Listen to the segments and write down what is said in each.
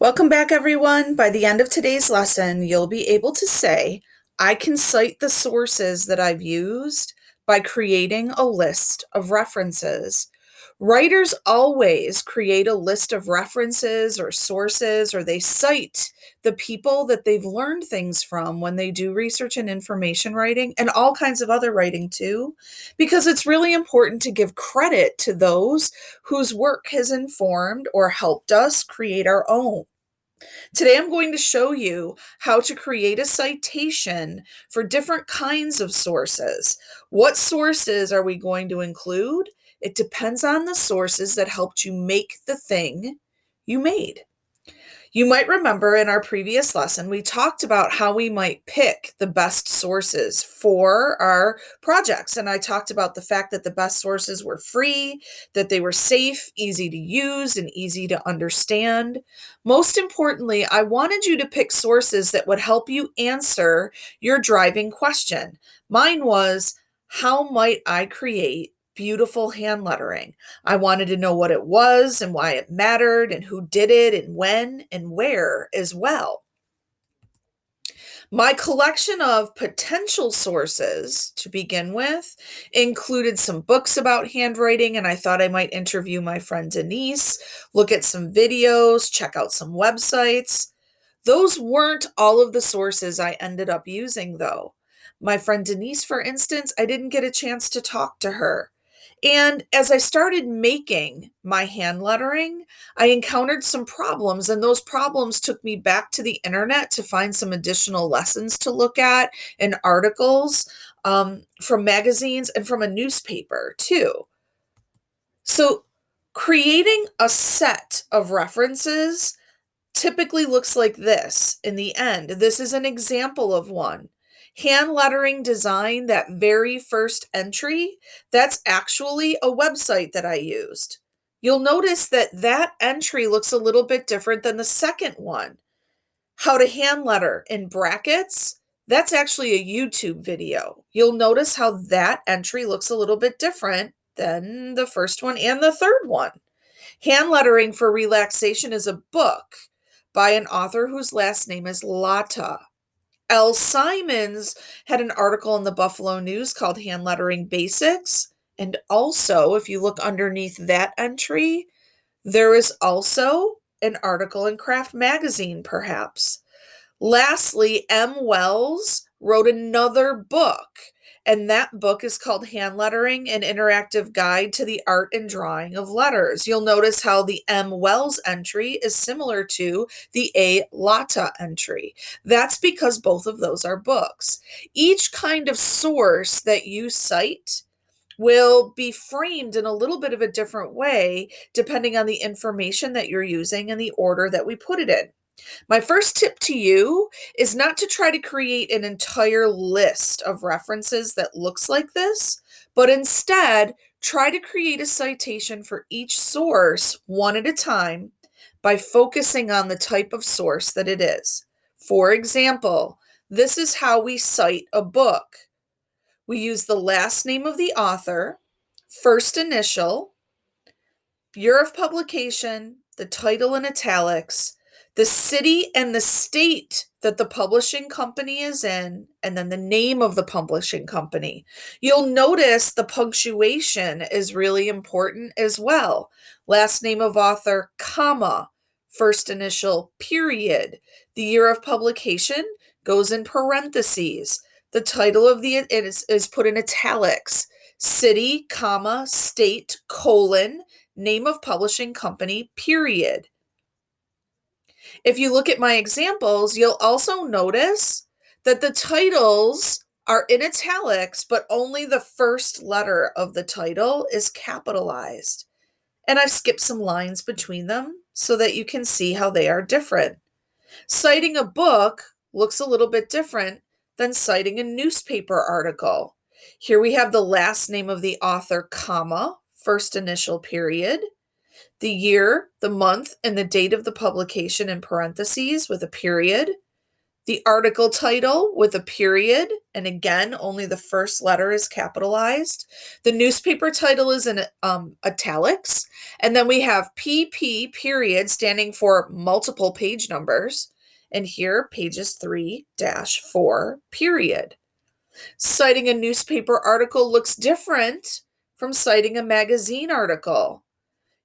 Welcome back, everyone. By the end of today's lesson, you'll be able to say, I can cite the sources that I've used by creating a list of references. Writers always create a list of references or sources, or they cite the people that they've learned things from when they do research and information writing, and all kinds of other writing too, because it's really important to give credit to those whose work has informed or helped us create our own. Today, I'm going to show you how to create a citation for different kinds of sources. What sources are we going to include? It depends on the sources that helped you make the thing you made. You might remember in our previous lesson, we talked about how we might pick the best sources for our projects. And I talked about the fact that the best sources were free, that they were safe, easy to use, and easy to understand. Most importantly, I wanted you to pick sources that would help you answer your driving question. Mine was, how might I create beautiful hand lettering? I wanted to know what it was and why it mattered and who did it and when and where as well. My collection of potential sources to begin with included some books about handwriting, and I thought I might interview my friend Denise, look at some videos, check out some websites. Those weren't all of the sources I ended up using, though. My friend Denise, for instance, I didn't get a chance to talk to her. And as I started making my hand lettering, I encountered some problems, and those problems took me back to the internet to find some additional lessons to look at and articles from magazines and from a newspaper, too. So, creating a set of references typically looks like this in the end. This is an example of one. Hand lettering design, that very first entry, that's actually a website that I used. You'll notice that that entry looks a little bit different than the second one. How to hand letter in brackets, that's actually a YouTube video. You'll notice how that entry looks a little bit different than the first one and the third one. Hand lettering for relaxation is a book by an author whose last name is Latta. L. Simons had an article in the Buffalo News called Hand Lettering Basics. And also, if you look underneath that entry, there is also an article in Craft Magazine, perhaps. Lastly, M. Wells wrote another book, and that book is called Hand Lettering, an Interactive Guide to the Art and Drawing of Letters. You'll notice how the M. Wells entry is similar to the A. Latta entry. That's because both of those are books. Each kind of source that you cite will be framed in a little bit of a different way depending on the information that you're using and the order that we put it in. My first tip to you is not to try to create an entire list of references that looks like this, but instead try to create a citation for each source one at a time by focusing on the type of source that it is. For example, this is how we cite a book. We use the last name of the author, first initial, year of publication, the title in italics, the city and the state that the publishing company is in, and then the name of the publishing company. You'll notice the punctuation is really important as well. Last name of author, comma, first initial, period. The year of publication goes in parentheses. The title of the is put in italics. City, comma, state, colon, name of publishing company, period. If you look at my examples, you'll also notice that the titles are in italics, but only the first letter of the title is capitalized. And I've skipped some lines between them so that you can see how they are different. Citing a book looks a little bit different than citing a newspaper article. Here we have the last name of the author, comma, first initial, period. The year, the month, and the date of the publication in parentheses with a period. the article title with a period, and again, only the first letter is capitalized. The newspaper title is in italics, and then we have PP period standing for multiple page numbers, and here pages 3-4 period. Citing a newspaper article looks different from citing a magazine article.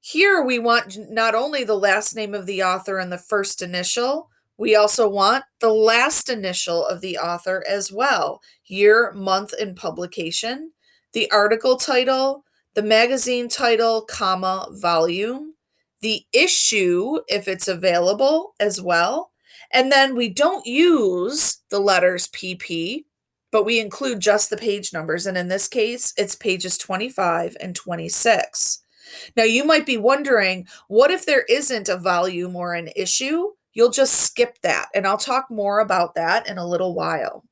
Here we want not only the last name of the author and the first initial, we also want the last initial of the author as well. Year, month, and publication, the article title, the magazine title, comma, volume, the issue if it's available as well. And then we don't use the letters PP, but we include just the page numbers. And in this case, it's pages 25 and 26. Now, you might be wondering, what if there isn't a volume or an issue? You'll just skip that, and I'll talk more about that in a little while.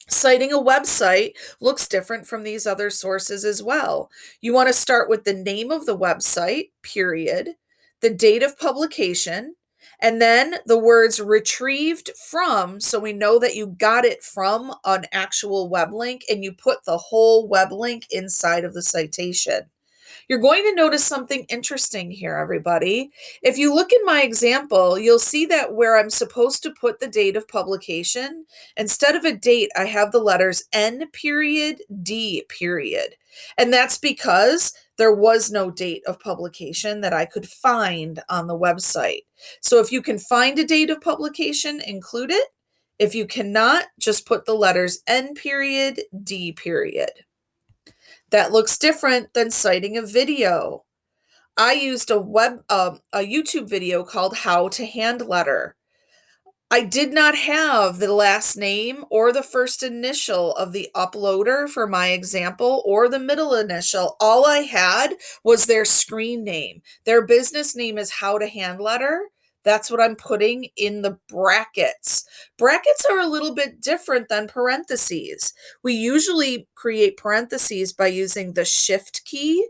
Citing a website looks different from these other sources as well. You want to start with the name of the website, period, the date of publication, and then the words retrieved from, so we know that you got it from an actual web link, and you put the whole web link inside of the citation. You're going to notice something interesting here, everybody. If you look in my example, you'll see that where I'm supposed to put the date of publication, instead of a date, I have the letters N period, D period. And that's because there was no date of publication that I could find on the website. So if you can find a date of publication, include it. If you cannot, just put the letters N period, D period. That looks different than citing a video. I used a YouTube video called How to Hand Letter. I did not have the last name or the first initial of the uploader for my example or the middle initial. All I had was their screen name. Their business name is How to Hand Letter. That's what I'm putting in the brackets. Brackets are a little bit different than parentheses. We usually create parentheses by using the shift key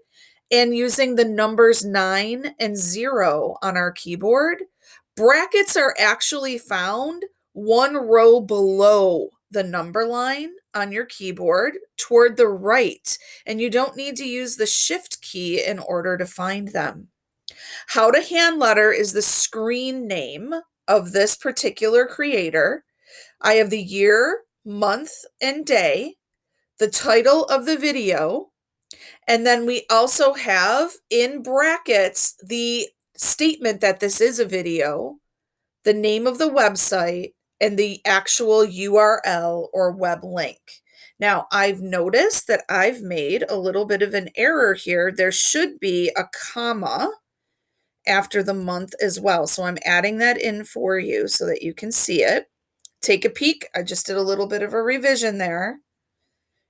and using the numbers 9 and 0 on our keyboard. Brackets are actually found one row below the number line on your keyboard toward the right, and you don't need to use the shift key in order to find them. How to Hand Letter is the screen name of this particular creator. I have the year, month, and day, the title of the video, and then we also have in brackets the statement that this is a video, the name of the website, and the actual URL or web link. Now, I've noticed that I've made a little bit of an error here. There should be a comma after the month as well. So I'm adding that in for you so that you can see it. Take a peek. I just did a little bit of a revision there.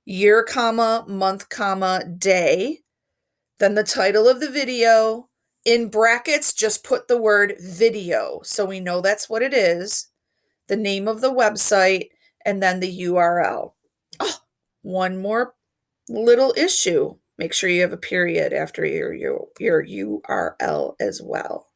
Year, comma, month, comma, day. Then the title of the video. In brackets, just put the word video so we know that's what it is. The name of the website, and then the URL. Oh, one more little issue. Make sure you have a period after your URL as well.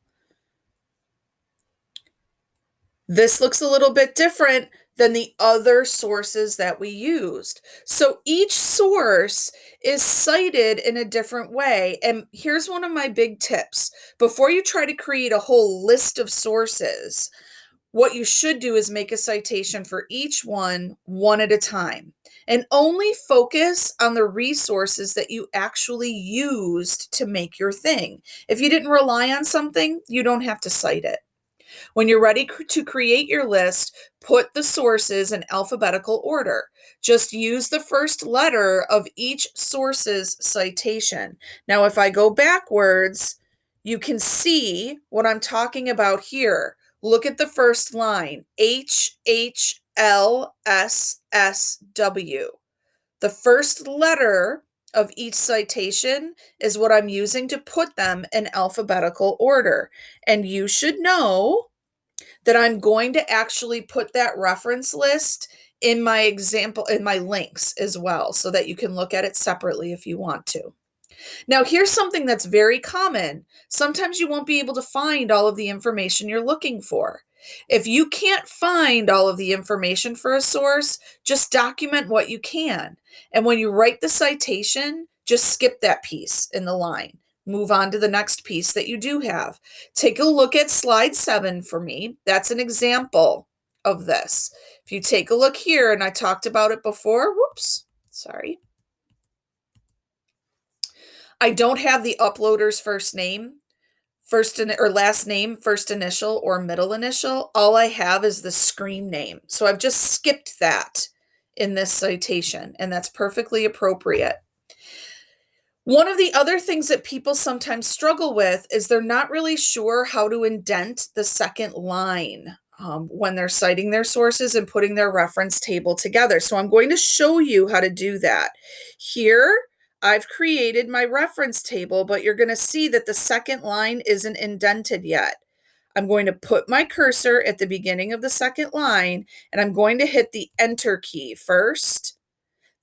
This looks a little bit different than the other sources that we used. So each source is cited in a different way. And here's one of my big tips. Before you try to create a whole list of sources, what you should do is make a citation for each one at a time, and only focus on the resources that you actually used to make your thing. If you didn't rely on something, you don't have to cite it. When you're ready to create your list, put the sources in alphabetical order. Just use the first letter of each source's citation. Now, if I go backwards, you can see what I'm talking about here. Look at the first line, HHLSSW. The first letter of each citation is what I'm using to put them in alphabetical order. And you should know that I'm going to actually put that reference list in my example, in my links as well, so that you can look at it separately if you want to. Now, here's something that's very common. Sometimes you won't be able to find all of the information you're looking for. If you can't find all of the information for a source, just document what you can. And when you write the citation, just skip that piece in the line. Move on to the next piece that you do have. Take a look at slide 7 for me. That's an example of this. If you take a look here, and I talked about it before, whoops, sorry. I don't have the uploader's first name, last name, first initial, or middle initial. All I have is the screen name. So I've just skipped that in this citation, and that's perfectly appropriate. One of the other things that people sometimes struggle with is they're not really sure how to indent the second line when they're citing their sources and putting their reference table together. So I'm going to show you how to do that. Here, I've created my reference table, but you're going to see that the second line isn't indented yet. I'm going to put my cursor at the beginning of the second line, and I'm going to hit the Enter key first.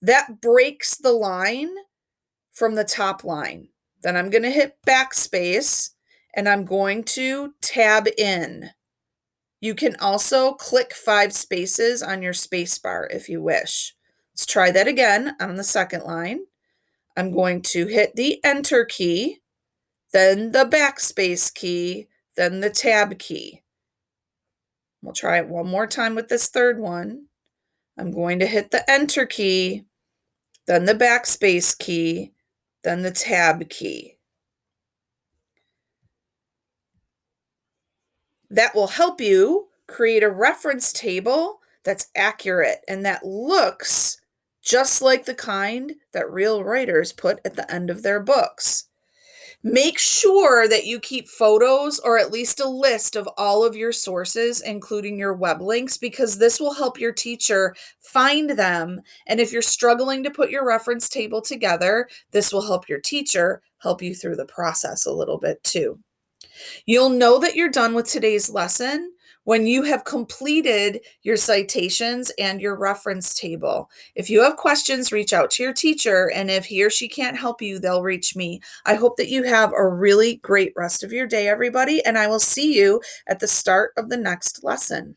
That breaks the line from the top line. Then I'm going to hit backspace, and I'm going to tab in. You can also click 5 spaces on your space bar if you wish. Let's try that again on the second line. I'm going to hit the Enter key, then the backspace key, then the tab key. We'll try it one more time with this third one. I'm going to hit the Enter key, then the backspace key, then the tab key. That will help you create a reference table that's accurate and that looks just like the kind that real writers put at the end of their books. Make sure that you keep photos or at least a list of all of your sources, including your web links, because this will help your teacher find them. And if you're struggling to put your reference table together, this will help your teacher help you through the process a little bit too. You'll know that you're done with today's lesson when you have completed your citations and your reference table. If you have questions, reach out to your teacher, and if he or she can't help you, they'll reach me. I hope that you have a really great rest of your day, everybody, and I will see you at the start of the next lesson.